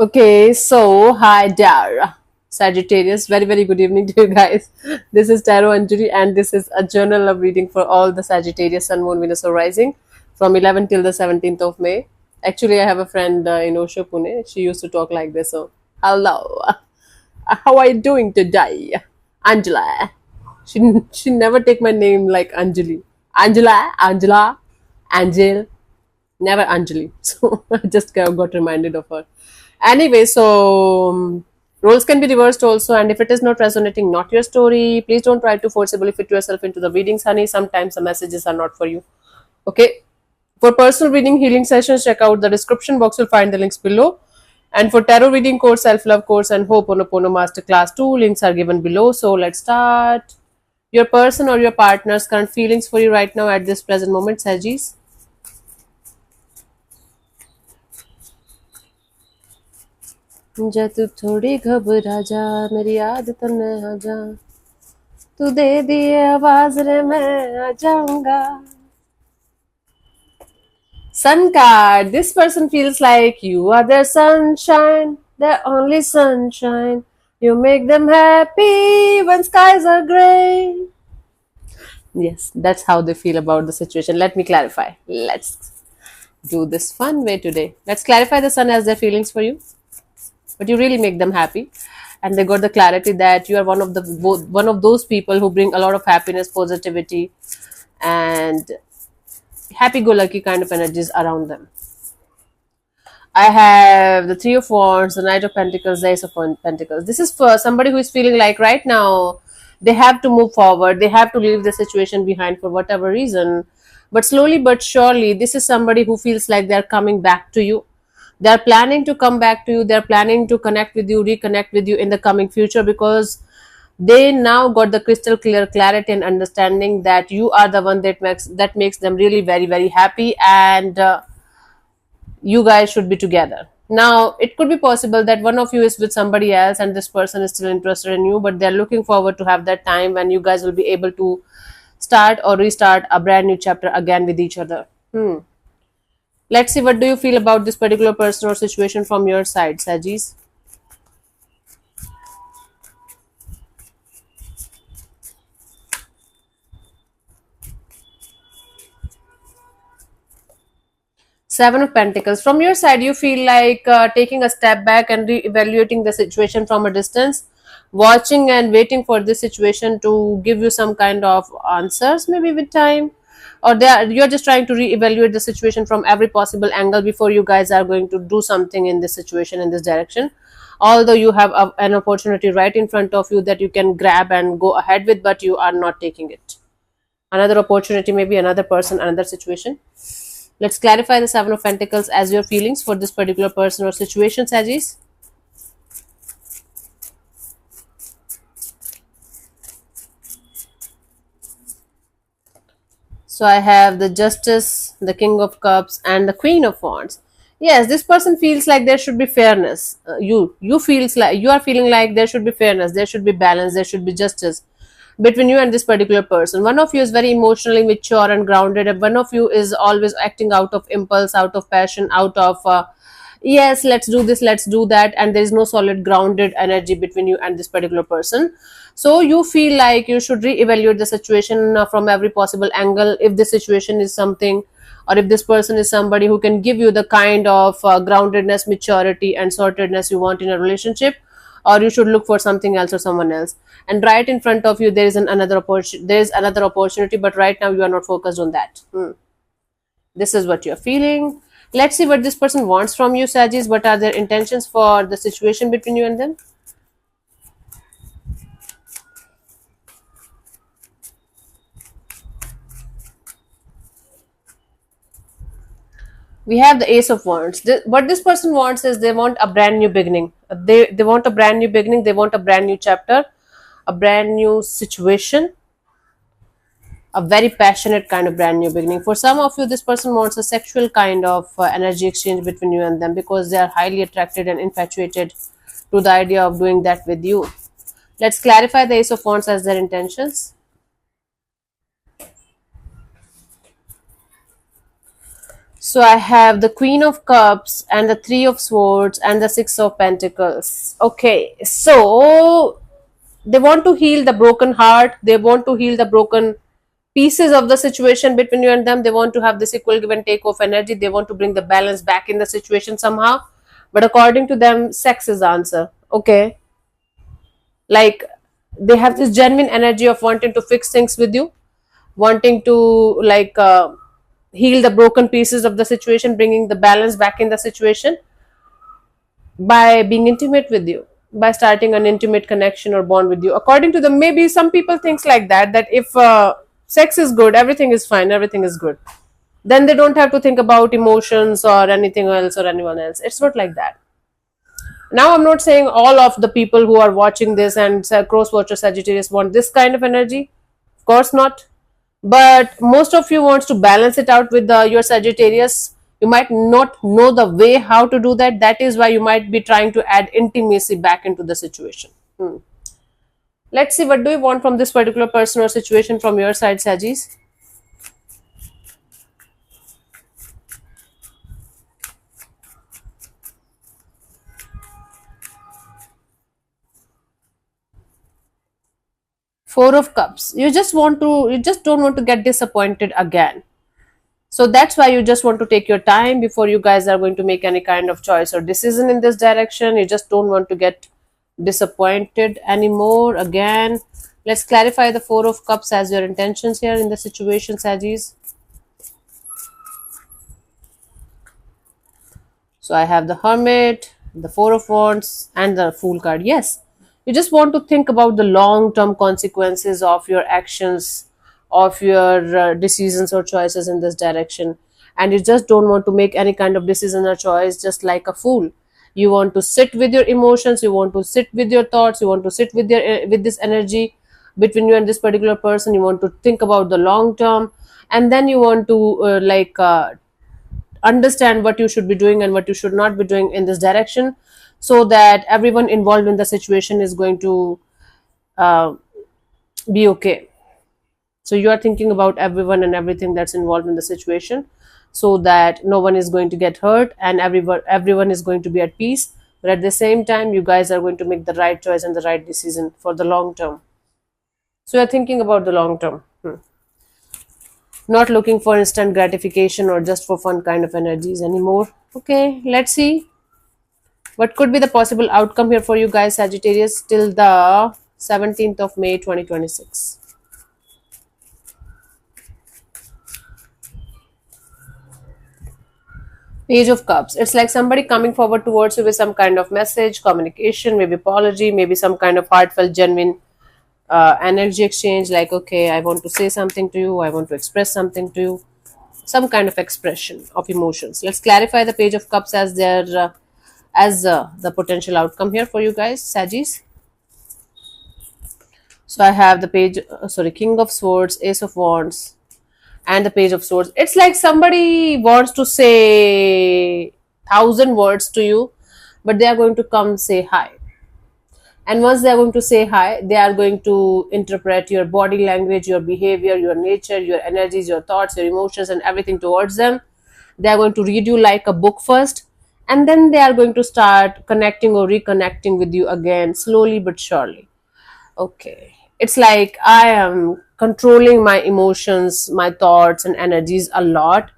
Okay, so hi there, Sagittarius. Very, very good evening to you guys. This is Tarot Anjali, and this is a journal of reading for all the Sagittarius Sun, Moon, Venus, or Rising from 11 till the 17th of May. Actually, I have a friend in Osho, Pune. She used to talk like this. So, hello, how are you doing today, Angela? She never take my name like Anjali. Angela, Angel, never Anjali. So I just got reminded of her. Anyway, so roles can be reversed also, and if it is not resonating, not your story, please don't try to forcibly fit yourself into the readings, honey. Sometimes the messages are not for you. Okay. For personal reading healing sessions, check out the description box. You'll find the links below. And for tarot reading course, self love course, and Ho'oponopono Masterclass 2, links are given below. So let's start. Your person or your partner's current feelings for you right now at this present moment, Sagis. जा तू थोड़ी घबरा जा मेरी आदत में आ जा तू दे दिए आवाज रे मैं आ जाऊंगा. Sun card. This person feels like you are their sunshine, their only sunshine. You make them happy when skies are gray. Yes, that's how they feel about the situation. Let me clarify. Let's do this fun way today. Let's clarify the sun as their feelings for you, but you really make them happy, and they got the clarity that you are one of those people who bring a lot of happiness, positivity, and happy-go-lucky kind of energies around them. I have the Three of Wands, the Knight of Pentacles, the Ace of Pentacles. This is for somebody who is feeling like right now they have to move forward, they have to leave the situation behind for whatever reason. But slowly but surely, this is somebody who feels like they're coming back to you. They're planning to come back to you, they're planning to connect with you, reconnect with you in the coming future, because they now got the crystal clear clarity and understanding that you are the one that makes them really very, very happy, and you guys should be together. Now, it could be possible that one of you is with somebody else and this person is still interested in you, but they're looking forward to have that time when you guys will be able to start or restart a brand new chapter again with each other. Let's see, what do you feel about this particular person or situation from your side, Sajis? Seven of Pentacles. From your side, you feel like taking a step back and re-evaluating the situation from a distance, watching and waiting for this situation to give you some kind of answers, maybe with time, or you're just trying to re-evaluate the situation from every possible angle before you guys are going to do something in this situation, in this direction. Although you have an opportunity right in front of you that you can grab and go ahead with, but you are not taking it. Another opportunity, maybe another person, another situation. Let's clarify the Seven of Pentacles as your feelings for this particular person or situation, Sagis. So I have the Justice, the King of Cups, and the Queen of Wands. Yes, this person feels like there should be fairness. You feels like you are feeling like there should be fairness, there should be balance, there should be justice between you and this particular person. One of you is very emotionally mature and grounded, and one of you is always acting out of impulse, out of passion, out of yes, let's do this, let's do that, and there is no solid grounded energy between you and this particular person. So you feel like you should re-evaluate the situation from every possible angle. If this situation is something, or if this person is somebody who can give you the kind of groundedness, maturity, and sortedness you want in a relationship, or you should look for something else or someone else. And right in front of you there is another opportunity, there is another opportunity, but right now you are not focused on that. This is what you're feeling. Let's see what this person wants from you, Sagis. What are their intentions for the situation between you and them? We have the Ace of Wands. What this person wants is they want a brand new beginning. They want a brand new beginning. They want a brand new chapter, a brand new situation, a very passionate kind of brand new beginning. For some of you, this person wants a sexual kind of energy exchange between you and them, because they are highly attracted and infatuated to the idea of doing that with you. Let's clarify the Ace of Wands as their intentions. So I have the Queen of Cups and the Three of Swords and the Six of Pentacles. Okay, so they want to heal the broken heart. They want to heal the broken pieces of the situation between you and them. They want to have this equal give and take of energy. They want to bring the balance back in the situation somehow. But according to them, sex is the answer. Okay, like they have this genuine energy of wanting to fix things with you, wanting to like heal the broken pieces of the situation, bringing the balance back in the situation by being intimate with you, by starting an intimate connection or bond with you. According to them, maybe some people thinks like that, that if sex is good, everything is fine, everything is good, then they don't have to think about emotions or anything else or anyone else. It's not like that. Now I'm not saying all of the people who are watching this and cross watcher Sagittarius want this kind of energy, of course not. But most of you wants to balance it out with your Sagittarius. You might not know the way how to do that. That is why you might be trying to add intimacy back into the situation. Let's see, what do you want from this particular person or situation from your side, Sagittarius? Four of Cups. You just don't want to get disappointed again. So that's why you just want to take your time before you guys are going to make any kind of choice or decision in this direction. You just don't want to get disappointed anymore again. Let's clarify the Four of Cups as your intentions here in the situation, Sagittarius. So I have the Hermit, the Four of Wands, and the Fool card. Yes, you just want to think about the long term consequences of your actions, of your decisions or choices in this direction. And you just don't want to make any kind of decision or choice just like a fool. You want to sit with your emotions, you want to sit with your thoughts, you want to sit with with this energy between you and this particular person. You want to think about the long term, and then you want to understand what you should be doing and what you should not be doing in this direction, so that everyone involved in the situation is going to uh, be okay. So you are thinking about everyone and everything that's involved in the situation, so that no one is going to get hurt and everyone is going to be at peace. But at the same time, you guys are going to make the right choice and the right decision for the long term. So you're thinking about the long term. Not looking for instant gratification or just for fun kind of energies anymore. Okay, let's see what could be the possible outcome here for you guys, Sagittarius, till the 17th of May 2026. Page of Cups. It's like somebody coming forward towards you with some kind of message, communication, maybe apology, maybe some kind of heartfelt, genuine energy exchange. Like, okay, I want to say something to you, I want to express something to you, some kind of expression of emotions. Let's clarify the Page of Cups as their the potential outcome here for you guys, Sagittarius. So I have the King of Swords, Ace of Wands, and the Page of Swords. It's like somebody wants to say thousand words to you, but they are going to come say hi. And once they are going to say hi, they are going to interpret your body language, your behavior, your nature, your energies, your thoughts, your emotions, and everything towards them. They are going to read you like a book first, and then they are going to start connecting or reconnecting with you again, slowly but surely. Okay. It's like I am controlling my emotions, my thoughts, and energies a lot.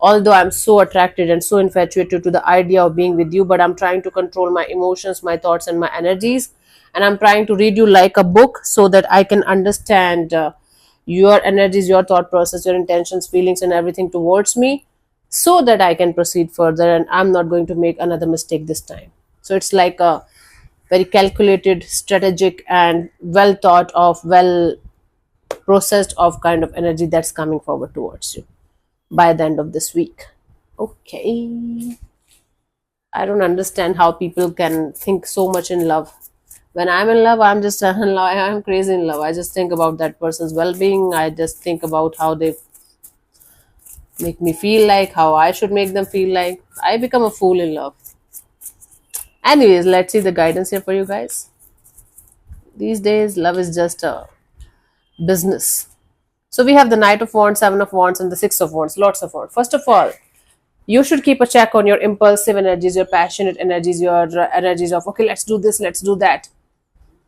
Although I'm so attracted and so infatuated to the idea of being with you, but I'm trying to control my emotions, my thoughts, and my energies. And I'm trying to read you like a book so that I can understand your energies, your thought process, your intentions, feelings, and everything towards me, so that I can proceed further and I'm not going to make another mistake this time. So it's like a very calculated, strategic, and well thought of, well processed of kind of energy that's coming forward towards you by the end of this week. Okay. I don't understand how people can think so much in love. When I'm in love, I'm just in love. I'm crazy in love. I just think about that person's well-being. I just think about how they make me feel like, how I should make them feel like. I become a fool in love. Anyways, let's see the guidance here for you guys. These days, love is just a business. So we have the Knight of Wands, Seven of Wands, and the Six of Wands. Lots of Wands. First of all, You should keep a check on your impulsive energies, your passionate energies, your energies of, okay, let's do this, let's do that.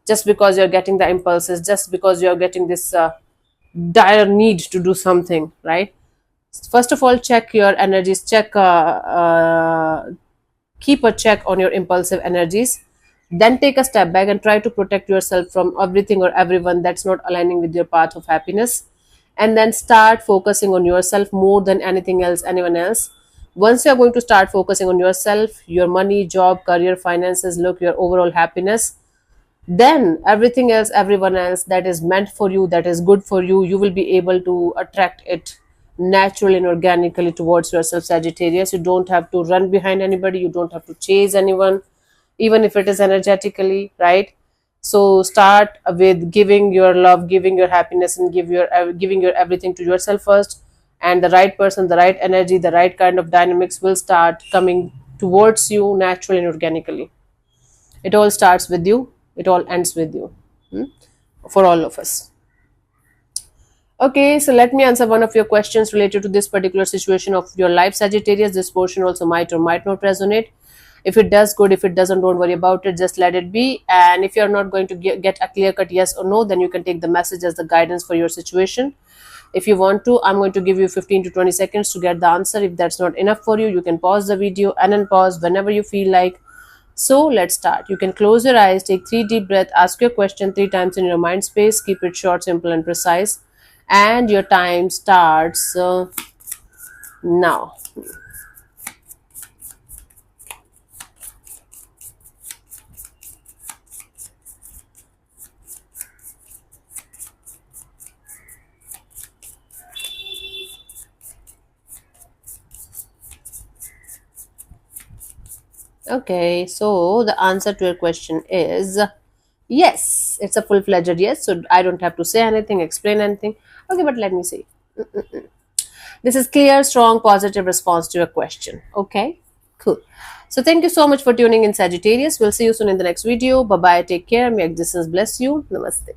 Just because you're getting the impulses, just because you're getting this dire need to do something, right? First of all, check your energies, keep a check on your impulsive energies. Then take a step back and try to protect yourself from everything or everyone that's not aligning with your path of happiness. And then start focusing on yourself more than anything else, anyone else. Once you're going to start focusing on yourself, your money, job, career, finances, look, your overall happiness, then everything else, everyone else that is meant for you, that is good for you, you will be able to attract it naturally and organically towards yourself, Sagittarius. You don't have to run behind anybody, you don't have to chase anyone, even if it is energetically, right? So start with giving your love, giving your happiness, and giving your everything to yourself first, and the right person, the right energy, the right kind of dynamics will start coming towards you naturally and organically. It all starts with you, it all ends with you. Hmm? For all of us. Okay, so let me answer one of your questions related to this particular situation of your life, Sagittarius. This portion also might or might not resonate. If it does, good. If it doesn't, don't worry about it. Just let it be. And if you're not going to get a clear cut yes or no, then you can take the message as the guidance for your situation. If you want to, I'm going to give you 15 to 20 seconds to get the answer. If that's not enough for you, you can pause the video and unpause whenever you feel like. So let's start. You can close your eyes, take 3 deep breaths, ask your question 3 times in your mind space. Keep it short, simple, and precise. And your time starts now. Okay, so the answer to your question is yes. It's a full-fledged yes. So I don't have to say anything, explain anything. Okay, but let me see. This is clear, strong, positive response to your question. Okay, cool. So thank you so much for tuning in, Sagittarius. We'll see you soon in the next video. Bye bye. Take care. May existence bless you. Namaste.